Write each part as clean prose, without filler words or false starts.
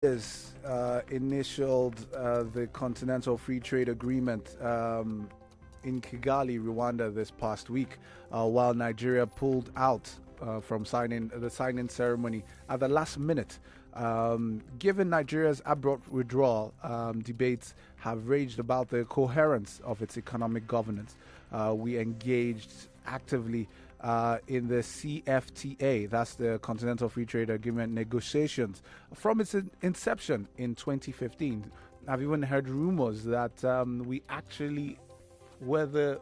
Is initialed the Continental Free Trade Agreement in Kigali, Rwanda, this past week, while Nigeria pulled out from signing the signing ceremony at the last minute. Given Nigeria's abrupt withdrawal, debates have raged about the coherence of its economic governance. We engaged actively in the CFTA, that's the Continental Free Trade Agreement negotiations, from its inception in 2015. I've even heard rumors that we actually were the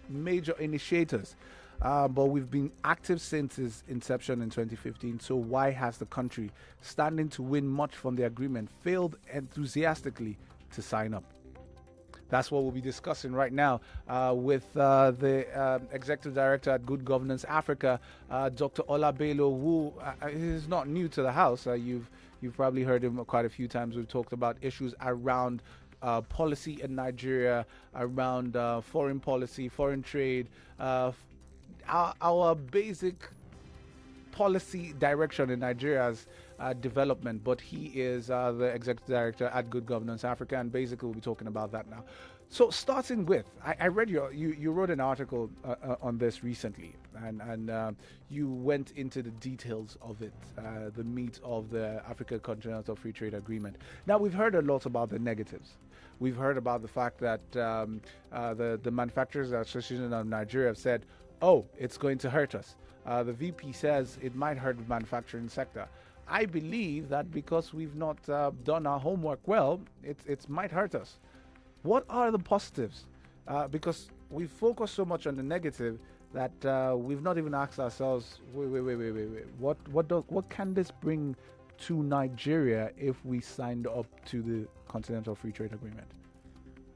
major initiators. But we've been active since its inception in 2015. So why has the country, standing to win much from the agreement, failed enthusiastically to sign up? That's what we'll be discussing right now with the Executive Director at Good Governance Africa, Dr. Ola Bello, who is not new to the House. You've probably heard him quite a few times. We've talked about issues around policy in Nigeria, around foreign policy, foreign trade, our basic policy direction in Nigeria's development, but he is the executive director at Good Governance Africa, and basically we'll be talking about that now. So starting with, I read you wrote an article on this recently, and you went into the details of it, the meat of the Africa Continental Free Trade Agreement. Now we've heard a lot about the negatives. We've heard about the fact that the Manufacturers Association of Nigeria have said, "Oh, it's going to hurt us." The VP says it might hurt the manufacturing sector. I believe that because we've not done our homework well, it might hurt us. What are the positives? Because we focus so much on the negative that we've not even asked ourselves, wait. What can this bring to Nigeria if we signed up to the Continental Free Trade Agreement?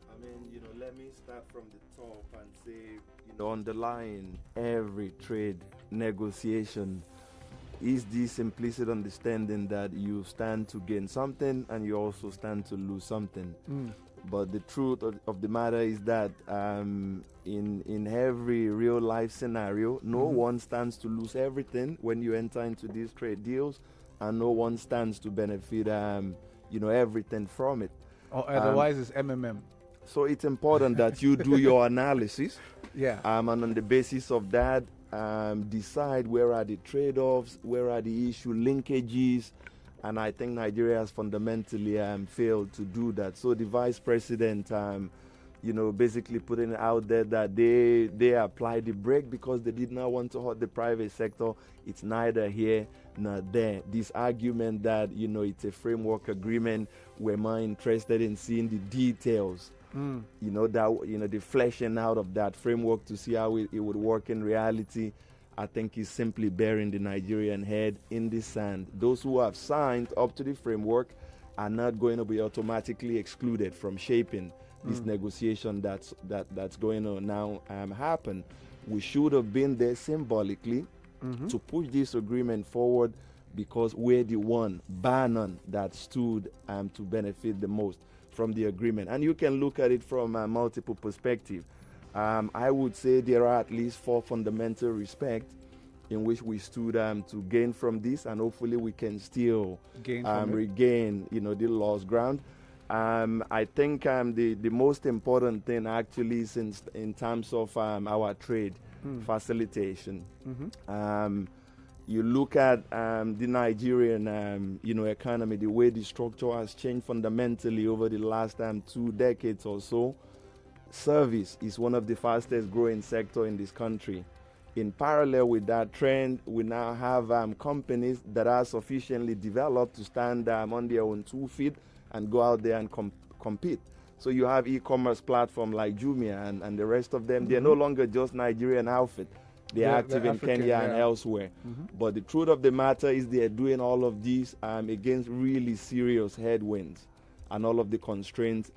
I mean, let me start from the top and say, underlying every trade negotiation is this implicit understanding that you stand to gain something and you also stand to lose something. But the truth of the matter is that in every real life scenario, no one stands to lose everything when you enter into these trade deals, and no one stands to benefit everything from it. Or otherwise it's MMM. So it's important that you do your analysis. Yeah. And on the basis of that, decide where are the trade-offs, where are the issue linkages, and I think Nigeria has fundamentally failed to do that. So the vice president, basically putting it out there that they applied the brake because they did not want to hurt the private sector. It's neither here nor there. This argument that it's a framework agreement, we're more interested in seeing the details. The fleshing out of that framework to see how it would work in reality, I think is simply burying the Nigerian head in the sand. Those who have signed up to the framework are not going to be automatically excluded from shaping this negotiation that's going to now happen. We should have been there symbolically to push this agreement forward because we're the one, bar none, that stood to benefit the most from the agreement. And you can look at it from multiple perspectives. I would say there are at least 4 fundamental respects in which we stood to gain from this, and hopefully we can still regain the lost ground. I think the most important thing actually is in terms of our trade facilitation. You look at the Nigerian economy, the way the structure has changed fundamentally over the last 2 decades or so. Service is one of the fastest growing sector in this country. In parallel with that trend, we now have companies that are sufficiently developed to stand on their own 2 feet and go out there and compete. So you have e-commerce platform like Jumia and the rest of them. They're no longer just Nigerian outfit. They're active in Kenya and elsewhere. But the truth of the matter is they're doing all of these against really serious headwinds and all of the constraints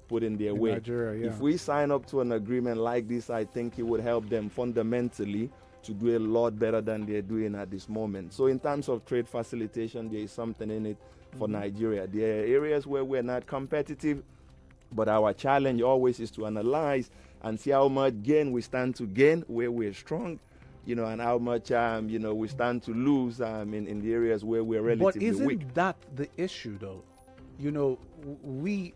put in their way. Nigeria, If we sign up to an agreement like this, I think it would help them fundamentally to do a lot better than they're doing at this moment. So in terms of trade facilitation, there is something in it for Nigeria. There are areas where we're not competitive, but our challenge always is to analyze and see how much gain we stand to gain, where we're strong, and how much, we stand to lose in the areas where we're But relatively isn't weak. that the issue, though? We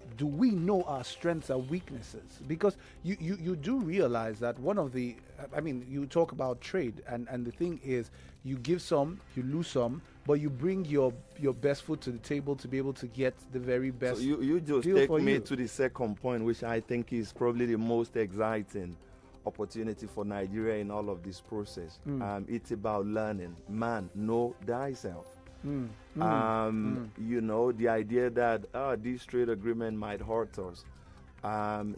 know our strengths and weaknesses? Because you do realize that one of the, I mean, you talk about trade, and the thing is, you give some, you lose some, but you bring your best foot to the table to be able to get the very best. So you just deal take for me you. to the second point, which I think is probably the most exciting opportunity for Nigeria in all of this process. It's about learning. Man, know thyself. The idea that this trade agreement might hurt us.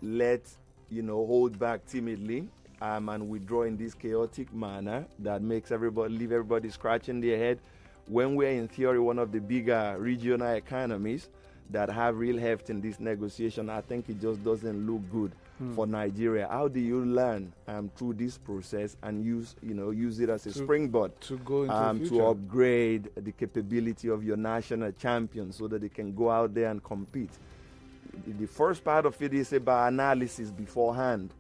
Let's hold back timidly and withdraw in this chaotic manner that makes leave everybody scratching their head. When we're in theory one of the bigger regional economies that have real heft in this negotiation, I think it just doesn't look good for Nigeria. How do you learn through this process and use it as a springboard to go into the future? to upgrade the capability of your national champions so that they can go out there and compete? The first part of it is about analysis beforehand,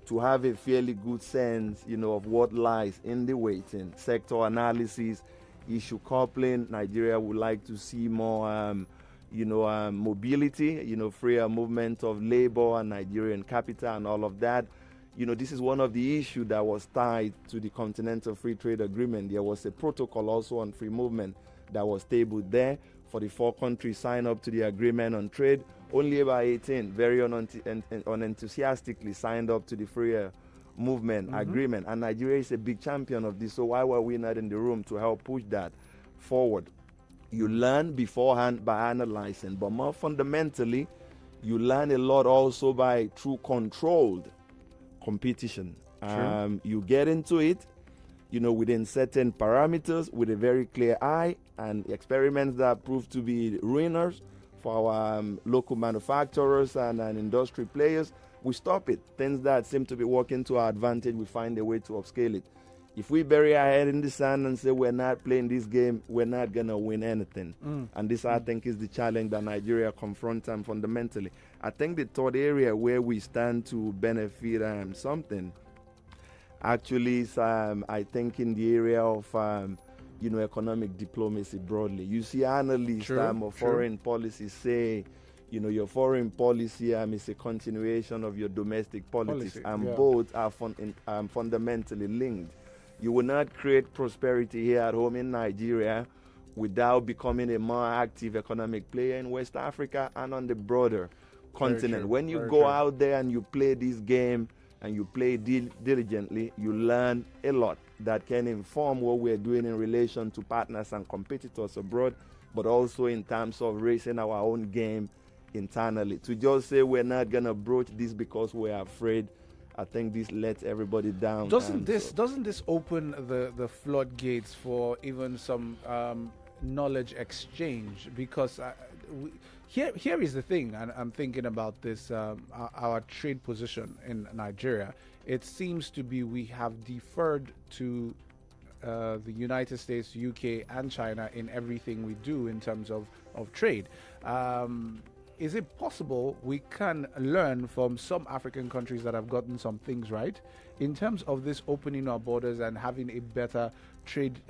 to have a fairly good sense, of what lies in the waiting. Sector analysis, issue coupling. Nigeria would like to see more mobility, freer movement of labor and Nigerian capital and all of that. This is one of the issues that was tied to the Continental Free Trade Agreement. There was a protocol also on free movement that was tabled there for the 4 countries signed up to the agreement on trade. Only about 18 very unenthusiastically signed up to the free movement agreement. And Nigeria is a big champion of this, so why were we not in the room to help push that forward? You learn beforehand by analyzing, but more fundamentally, you learn a lot also by through controlled competition. You get into it, within certain parameters with a very clear eye, and experiments that prove to be ruinous for our local manufacturers and industry players, we stop it. Things that seem to be working to our advantage, we find a way to upscale it. If we bury our head in the sand and say we're not playing this game, we're not going to win anything. And this, I think, is the challenge that Nigeria confronts fundamentally. I think the third area where we stand to benefit something actually is, I think, in the area of, economic diplomacy broadly. You see analysts of foreign policy say, your foreign policy is a continuation of your domestic politics, and both are fundamentally linked. You will not create prosperity here at home in Nigeria without becoming a more active economic player in West Africa and on the broader continent. When you go out there and you play this game and you play diligently, you learn a lot that can inform what we're doing in relation to partners and competitors abroad, but also in terms of raising our own game internally. To just say we're not going to broach this because we're afraid, I think this lets everybody down. Doesn't this open the floodgates for even some knowledge exchange? Because here is the thing, and I'm thinking about this, our trade position in Nigeria. It seems to be we have deferred to the United States, UK, and China in everything we do in terms of trade. Is it possible we can learn from some African countries that have gotten some things right in terms of this opening our borders and having a better trade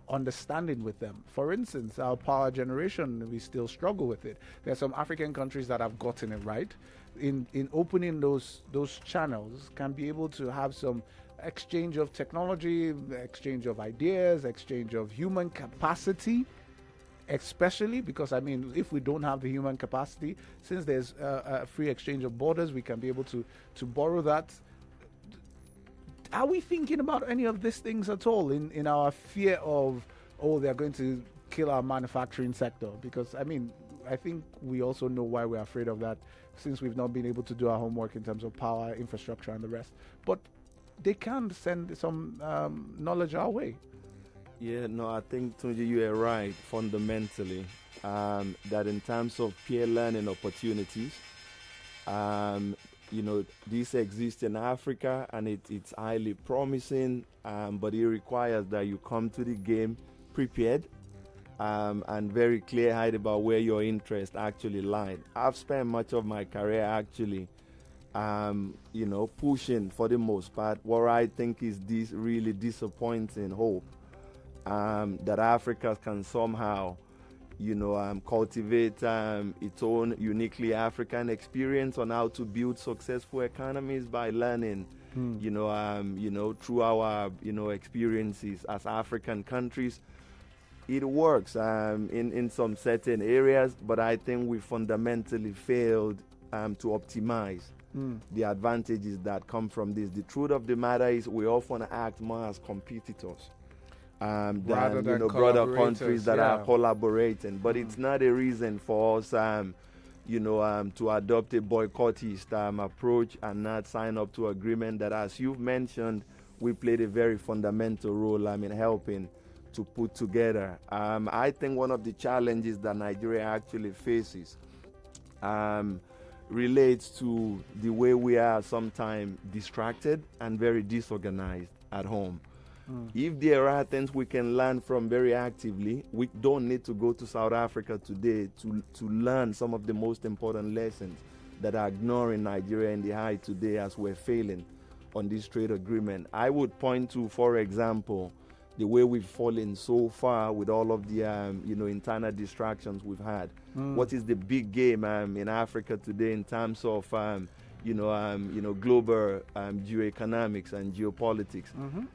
understanding with them? For instance, our power generation, we still struggle with it. There are some African countries that have gotten it right. In opening those channels, can be able to have some exchange of technology, exchange of ideas, exchange of human capacity, especially because, I mean, if we don't have the human capacity, since there's a free exchange of borders, we can be able to borrow that. Are we thinking about any of these things at all in our fear of, they're going to kill our manufacturing sector? Because, I mean, I think we also know why we're afraid of that, since we've not been able to do our homework in terms of power, infrastructure, and the rest. But they can send some knowledge our way. Yeah, no, I think, Tunji, you are right fundamentally, that in terms of peer learning opportunities, this exists in Africa, and it's highly promising, but it requires that you come to the game prepared and very clear-eyed about where your interests actually lie. I've spent much of my career actually pushing for the most part what I think is this really disappointing hope that Africa can somehow, cultivate its own uniquely African experience on how to build successful economies by learning, through our, experiences as African countries. It works in some certain areas, but I think we fundamentally failed to optimize the advantages that come from this. The truth of the matter is we often act more as competitors than brother countries that are collaborating. But it's not a reason for us, to adopt a boycottist approach and not sign up to agreement that, as you've mentioned, we played a very fundamental role in helping to put together. I think one of the challenges that Nigeria actually faces relates to the way we are sometimes distracted and very disorganized at home. If there are things we can learn from very actively, we don't need to go to South Africa today to learn some of the most important lessons that are ignoring Nigeria in the high today as we're failing on this trade agreement. I would point to, for example, the way we've fallen so far with all of the internal distractions we've had. What is the big game in Africa today in terms of global geoeconomics and geopolitics?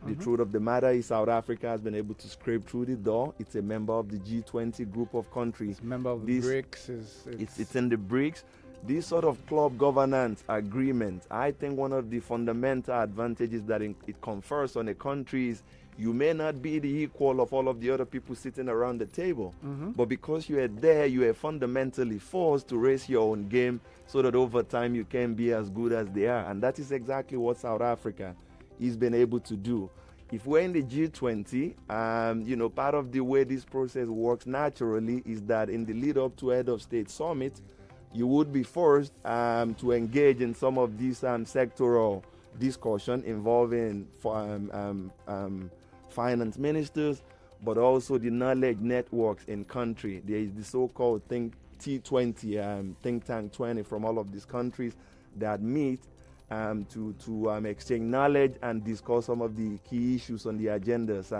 The truth of the matter is South Africa has been able to scrape through the door. It's a member of the G20 group of countries. It's a member of the BRICS. It's in the BRICS. This sort of club governance agreement, I think one of the fundamental advantages that it confers on a country is you may not be the equal of all of the other people sitting around the table, but because you are there, you are fundamentally forced to raise your own game so that over time you can be as good as they are. And that is exactly what South Africa has been able to do. If we're in the G20, part of the way this process works naturally is that in the lead up to Head of State Summit, you would be forced to engage in some of these sectoral discussion involving finance ministers, but also the knowledge networks in country. There is the so-called T20, Think Tank 20 from all of these countries that meet to exchange knowledge and discuss some of the key issues on the agendas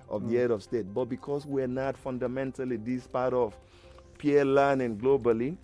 of the head of state. But because we're not fundamentally this part of peer learning globally,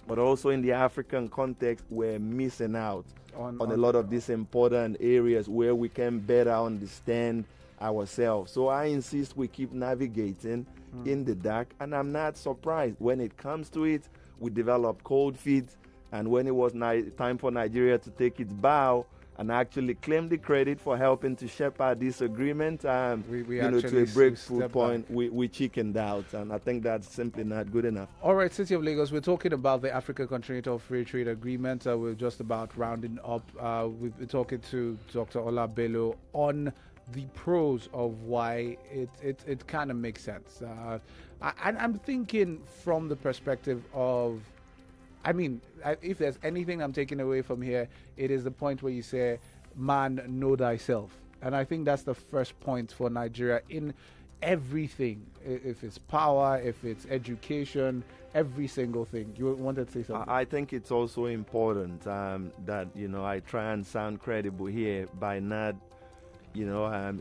but also in the African context, we're missing out on a lot of these important areas where we can better understand ourselves. So I insist we keep navigating in the dark, and I'm not surprised when it comes to it. We developed cold feet, and when it was time for Nigeria to take its bow and actually claim the credit for helping to shepherd this agreement, to a breakthrough point, we chickened out, and I think that's simply not good enough. All right, City of Lagos, we're talking about the Africa Continental Free Trade Agreement. We're just about rounding up. We've been talking to Dr. Ola Bello on the pros of why it kind of makes sense. I'm thinking from the perspective of, if there's anything I'm taking away from here, it is the point where you say, man, know thyself. And I think that's the first point for Nigeria in everything. If it's power, if it's education, every single thing. You wanted to say something? I think it's also important that, I try and sound credible here by not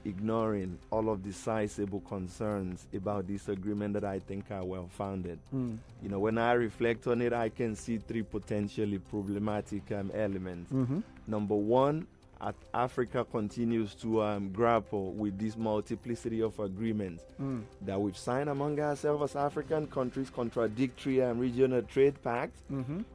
ignoring all of the sizable concerns about this agreement that I think are well-founded. When I reflect on it, I can see three potentially problematic elements. Number one, Africa continues to grapple with this multiplicity of agreements that we've signed among ourselves as African countries, contradictory regional trade pacts,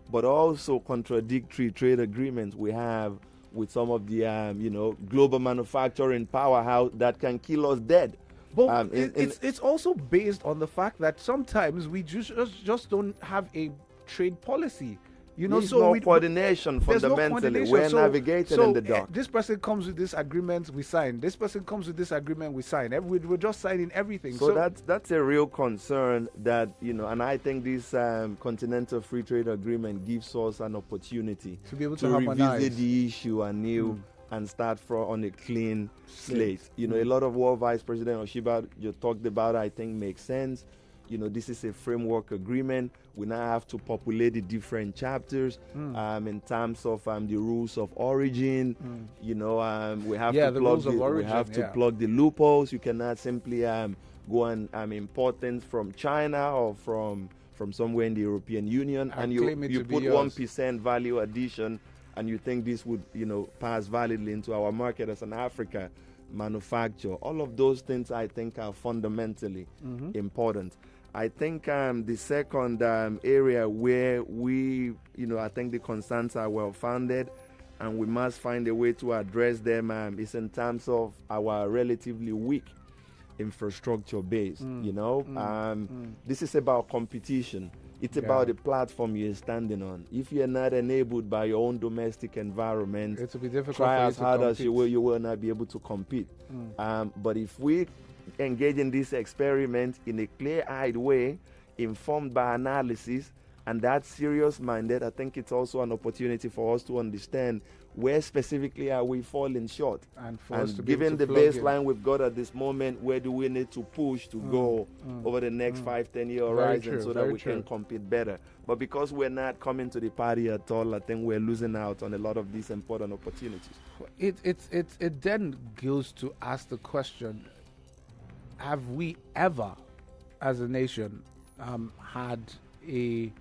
but also contradictory trade agreements we have with some of the, global manufacturing powerhouse that can kill us dead. But it's also based on the fact that sometimes we just don't have a trade policy. There's no coordination fundamentally. We're navigating in the dark. This person comes with this agreement, we sign. This person comes with this agreement, we sign. We're just signing everything. So that's a real concern that, and I think this Continental Free Trade Agreement gives us an opportunity to be able to revisit the issue anew and start on a clean slate. A lot of what Vice President Oshiba you talked about, I think, makes sense. this is a framework agreement. We now have to populate the different chapters in terms of the rules of origin. We have to plug the loopholes. You cannot simply go and import things from China or from somewhere in the European Union, and you put 1% value addition, and you think this would pass validly into our market as an Africa manufacturer. All of those things I think are fundamentally important. I think the second area where I think the concerns are well founded, and we must find a way to address them is in terms of our relatively weak infrastructure base. This is about competition. It's about the platform you're standing on. If you're not enabled by your own domestic environment, it will be difficult. Try as hard as you will not be able to compete. But if we engage in this experiment in a clear-eyed way, informed by analysis, and that's serious-minded, I think it's also an opportunity for us to understand where specifically are we falling short. And given the baseline we've got at this moment, where do we need to push to go over the next 5-10 year horizon so that we can compete better? But because we're not coming to the party at all, I think we're losing out on a lot of these important opportunities. It then goes to ask the question, have we ever, as a nation, had a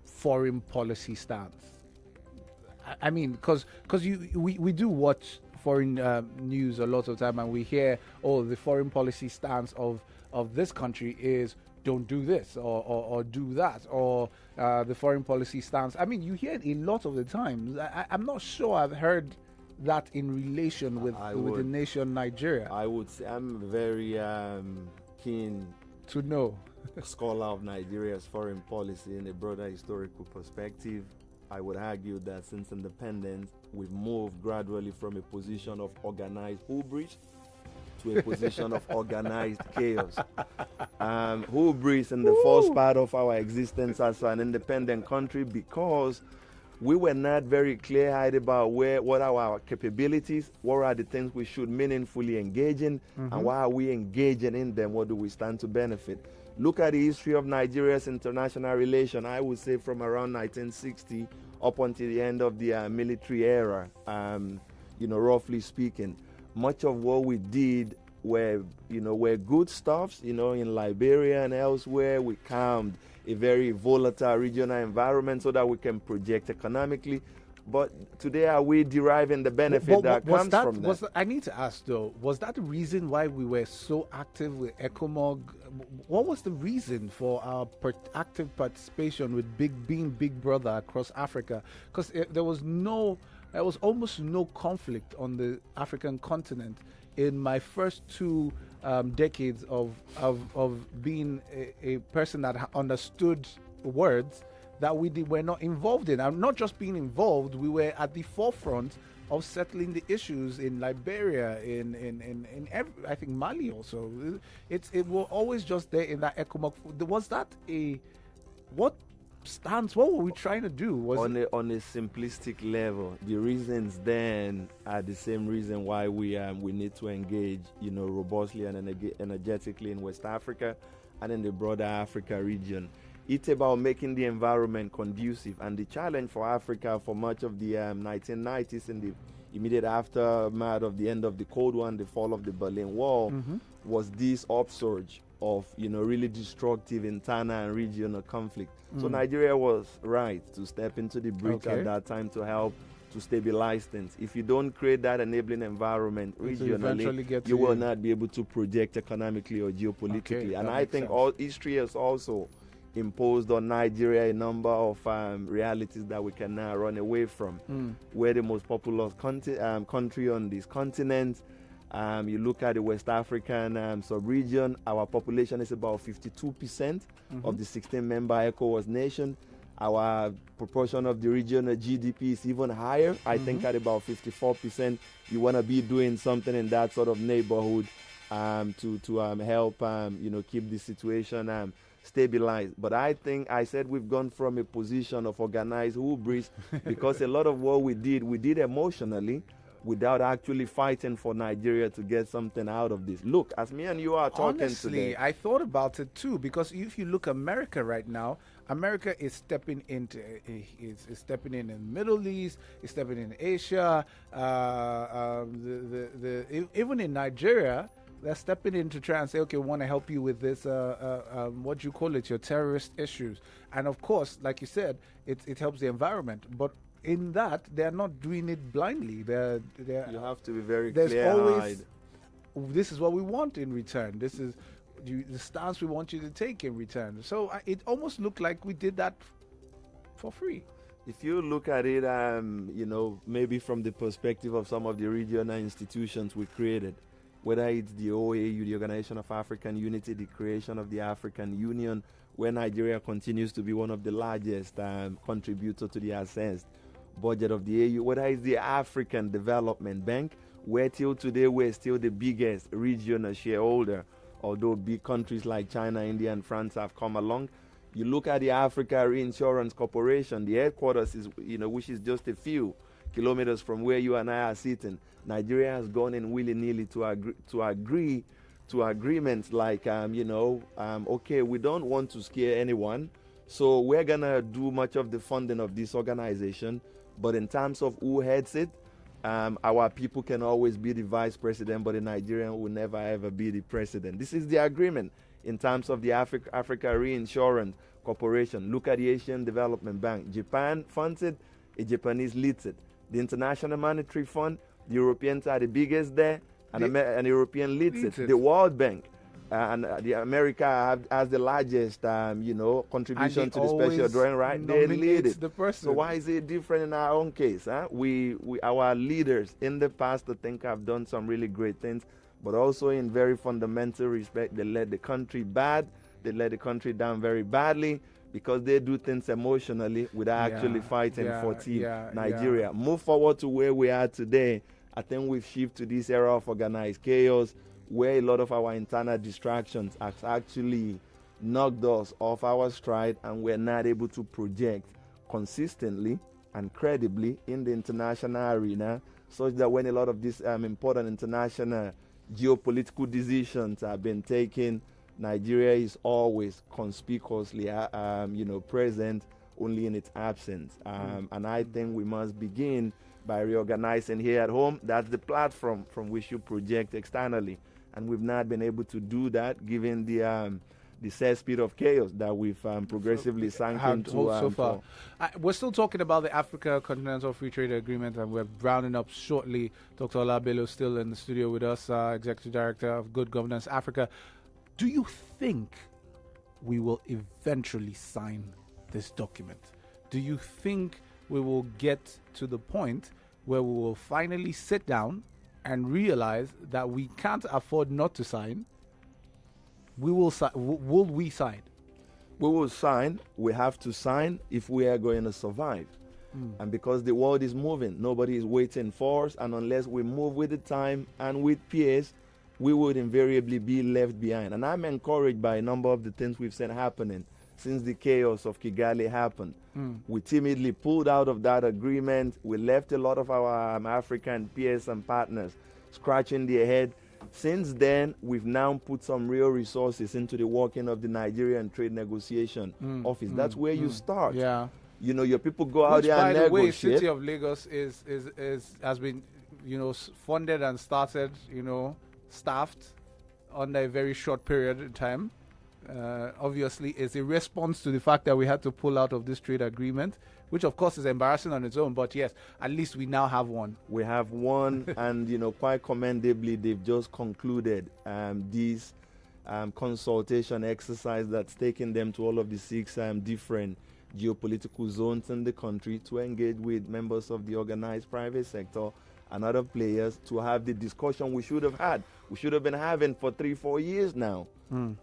foreign policy stance? I mean, because we do watch foreign news a lot of time, and we hear, the foreign policy stance of this country is don't do this or do that, or the foreign policy stance. I mean, you hear it a lot of the time. I'm not sure I've heard that in relation with the nation Nigeria. I would say I'm very keen to know scholar of Nigeria's foreign policy in a broader historical perspective. I would argue that since independence, we've moved gradually from a position of organized hubris to a position of organized chaos. Hubris in the first part of our existence as an independent country, because we were not very clear-eyed about what are our capabilities, what are the things we should meaningfully engage in, and why are we engaging in them, what do we stand to benefit. Look at the history of Nigeria's international relation, I would say from around 1960 up until the end of the military era, roughly speaking. Much of what we did were good stuffs, in Liberia and elsewhere. We calmed a very volatile regional environment so that we can project economically. But today, are we deriving the benefit that comes from that? I need to ask, though, was that the reason why we were so active with ECOMOG? What was the reason for our active participation with being Big Brother across Africa? Because there was almost no conflict on the African continent in my first 2 decades of being a person that understood words that we were not involved in. And not just being involved, we were at the forefront of settling the issues in Liberia, in I think Mali also. It was always just there in that ECOMOG. Was that what were we trying to do? On a simplistic level, the reasons then are the same reason why we need to engage, robustly and energetically in West Africa and in the broader Africa region. It's about making the environment conducive, and the challenge for Africa for much of the 1990s, in the immediate aftermath of the end of the Cold War and the fall of the Berlin Wall, was this upsurge of really destructive internal and regional conflict. So Nigeria was right to step into the breach at that time to help to stabilize things. If you don't create that enabling environment regionally, you will not be able to project economically or geopolitically. And I think history has also imposed on Nigeria a number of realities that we can now run away from. We're the most populous country on this continent. You look at the West African sub-region, our population is about 52% of the 16-member ECOWAS nation. Our proportion of the regional GDP is even higher, I think at about 54%. You want to be doing something in that sort of neighborhood to help keep the situation stabilized. But I think I said we've gone from a position of organized hubris because a lot of what we did emotionally, without actually fighting for Nigeria to get something out of this. Look, as me and you are talking Honestly, today, I thought about it too, because if you look America right now, America is stepping into is stepping in the Middle East, is stepping in Asia, even in Nigeria, they're stepping in to try and say, okay, we want to help you with this, what do you call it, your terrorist issues. And of course, like you said, it helps the environment. But in that, they're not doing it blindly. you have to be very there's clear-eyed. always, this is what we want in return. This is the stance we want you to take in return. So it almost looked like we did that for free. If you look at it, maybe from the perspective of some of the regional institutions we created, whether it's the OAU, the Organization of African Unity, the creation of the African Union, where Nigeria continues to be one of the largest contributors to the assessed budget of the AU, whether it's the African Development Bank, where till today we're still the biggest regional shareholder, although big countries like China, India, and France have come along. You look at the Africa Reinsurance Corporation, the headquarters is, which is just a few kilometers from where you and I are sitting. Nigeria has gone in willy-nilly to agree to agreements like, okay, we don't want to scare anyone, so we're gonna do much of the funding of this organization, but in terms of who heads it, our people can always be the vice president, but the Nigerian will never ever be the president. This is the agreement in terms of the Africa Reinsurance Corporation. Look at the Asian Development Bank. Japan funds it, a Japanese leads it. The International Monetary Fund, the Europeans are the biggest there, and an European leads it. The World Bank and the America has the largest, contribution to the special drawing right. They lead it. The person. So why is it different in our own case? Huh? Our leaders in the past, I think, have done some really great things, but also in very fundamental respect, they led the country bad. They led the country down very badly because they do things emotionally without actually fighting for Team Nigeria. Move forward to where we are today. I think we've shifted to this era of organized chaos, where a lot of our internal distractions have actually knocked us off our stride, and we're not able to project consistently and credibly in the international arena, such that when a lot of these important international geopolitical decisions have been taken, Nigeria is always conspicuously present, only in its absence. And I think we must begin by reorganizing here at home. That's the platform from which you project externally. And we've not been able to do that given the cesspit of chaos that we've progressively sunk into so far. We're still talking about the Africa Continental Free Trade Agreement, and we're rounding up shortly. Dr. Ola Bello still in the studio with us, Executive Director of Good Governance Africa. Do you think we will eventually sign this document? Do you think we will get to the point where we will finally sit down and realize that we can't afford not to sign? We will will we sign? We will sign. We have to sign if we are going to survive. And because the world is moving, nobody is waiting for us, and unless we move with the time and with peers, we would invariably be left behind. And I'm encouraged by a number of the things we've seen happening since the chaos of Kigali happened. We timidly pulled out of that agreement. We left a lot of our African peers and partners scratching their head. Since then, we've now put some real resources into the working of the Nigerian Trade Negotiation Office. That's where you start. Yeah. Your people go out there and negotiate. By the way, City of Lagos has been, funded and started, staffed under a very short period of time. Obviously, it's a response to the fact that we had to pull out of this trade agreement, which of course is embarrassing on its own, but yes, at least we now have one. We have one, and quite commendably, they've just concluded this consultation exercise that's taken them to all of the 6 different geopolitical zones in the country to engage with members of the organized private sector and other players to have the discussion we should have had. We should have been having for 3-4 years now.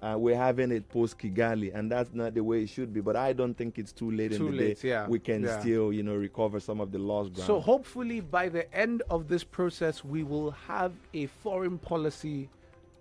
We're having it post Kigali, and that's not the way it should be. But I don't think it's too late in the day. Yeah. We can still, recover some of the lost ground. So hopefully by the end of this process, we will have a foreign policy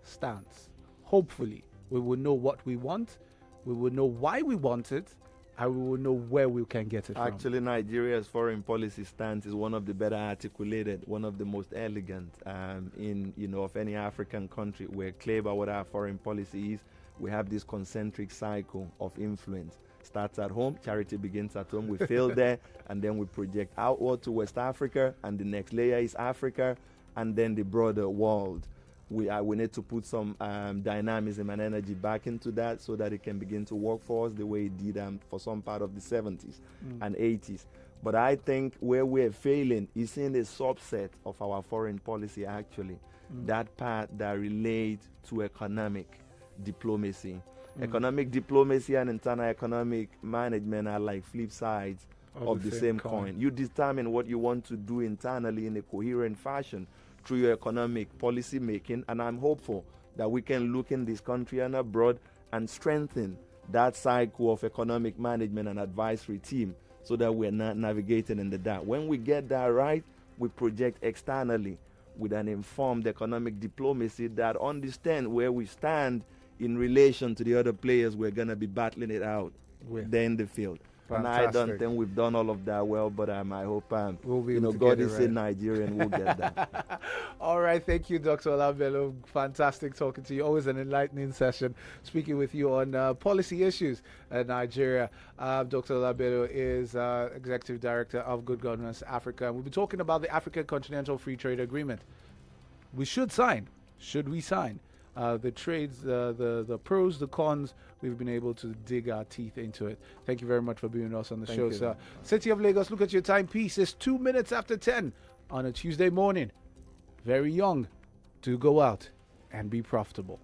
stance. Hopefully, we will know what we want. We will know why we want it. and we will know where we can get it from. Actually, Nigeria's foreign policy stance is one of the better articulated, one of the most elegant of any African country. We're clear about what our foreign policy is. We have this concentric cycle of influence. Starts at home, charity begins at home. We fail there, and then we project outward to West Africa, and the next layer is Africa, and then the broader world. We need to put some dynamism and energy back into that so that it can begin to work for us the way it did for some part of the 70s and 80s. But I think where we're failing is in a subset of our foreign policy, actually, that part that relates to economic diplomacy. Economic diplomacy and internal economic management are like flip sides of the same coin. You determine what you want to do internally in a coherent fashion through your economic policy making, and I'm hopeful that we can look in this country and abroad and strengthen that cycle of economic management and advisory team so that we're not navigating in the dark. When we get that right, we project externally with an informed economic diplomacy that understands where we stand in relation to the other players we're going to be battling it out there in the field. Fantastic. And I don't think we've done all of that well, but I hope we'll be God is in Nigeria and we'll get that. All right, thank you, Dr. Ola Bello. Fantastic talking to you. Always an enlightening session speaking with you on policy issues in Nigeria. Dr. Ola Bello is Executive Director of Good Governance Africa. We'll be talking about the African Continental Free Trade Agreement. We should sign. Should we sign? The trades, the pros, the cons, we've been able to dig our teeth into it. Thank you very much for being with us on the show, sir. City of Lagos, look at your timepiece. It's 2 minutes after 10 on a Tuesday morning. Very young. Do go out and be profitable.